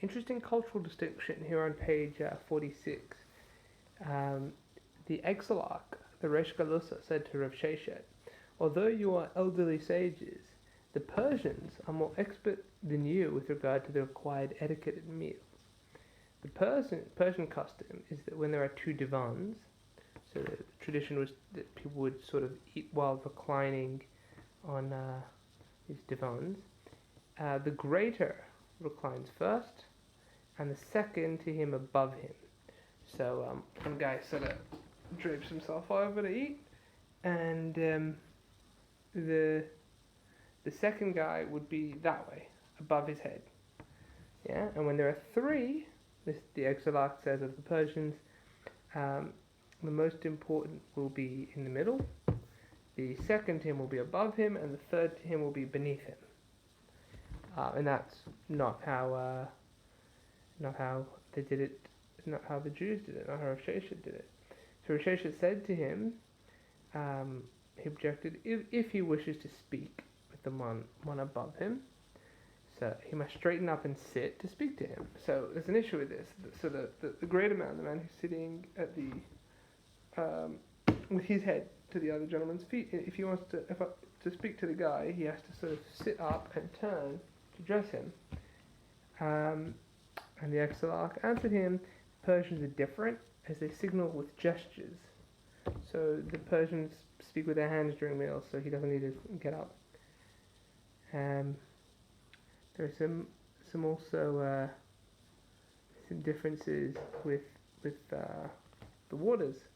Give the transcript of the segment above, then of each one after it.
Interesting cultural distinction here on page 46. The Exarch, the Resh Galusa, said to Rav Sheshet, "Although you are elderly sages, the Persians are more expert than you with regard to the required etiquette at meals. The Persian custom is that when there are two divans, so the tradition was that people would sort of eat while reclining on these divans. The greater reclines first, and the second to him above him. So one guy sort of drapes himself over to eat, and the second guy would be that way, above his head. Yeah, and when there are three, the Exarch says of the Persians, the most important will be in the middle, the second to him will be above him, and the third to him will be beneath him. And that's not how they did it. Not how the Jews did it. Not how Rav Sheshet did it. So Rav Sheshet said to him, he objected, if he wishes to speak with the one above him, so he must straighten up and sit to speak to him. So there's an issue with this. So the greater man, the man who's sitting at the with his head to the other gentleman's feet, if he wants to speak to the guy, he has to sort of sit up and turn to address him. And the Exarch answered him, Persians are different as they signal with gestures. So the Persians speak with their hands during meals, so he doesn't need to get up. There are some also some differences with the waters.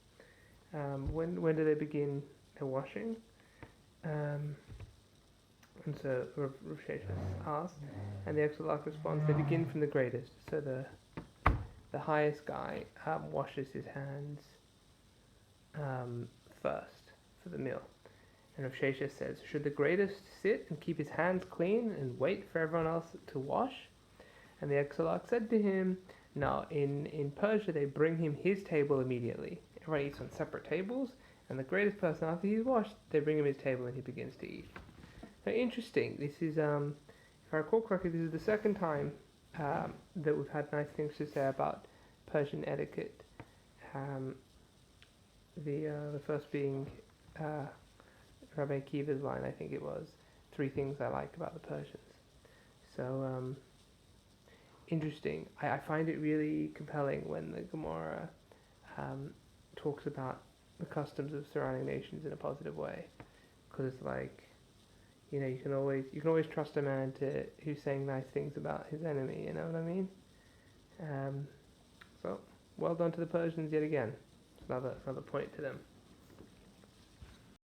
When do they begin their washing? And so Rav Sheshet asks, and the Exarch responds, they begin from the greatest. So the highest guy washes his hands first for the meal. And Rav Sheshet says, should the greatest sit and keep his hands clean and wait for everyone else to wash? And the Exarch said to him, no, in Persia they bring him his table immediately. Everyone eats on separate tables, and the greatest person, after he's washed, they bring him his table and he begins to eat. So interesting. This is, if I recall correctly, this is the second time that we've had nice things to say about Persian etiquette. The first being Rabbi Akiva's line, I think it was, 3 things I like about the Persians. So interesting. I find it really compelling when the Gemara talks about the customs of surrounding nations in a positive way, because it's like, you know, you can always trust a man who's saying nice things about his enemy. You know what I mean? So well done to the Persians yet again. It's another point to them.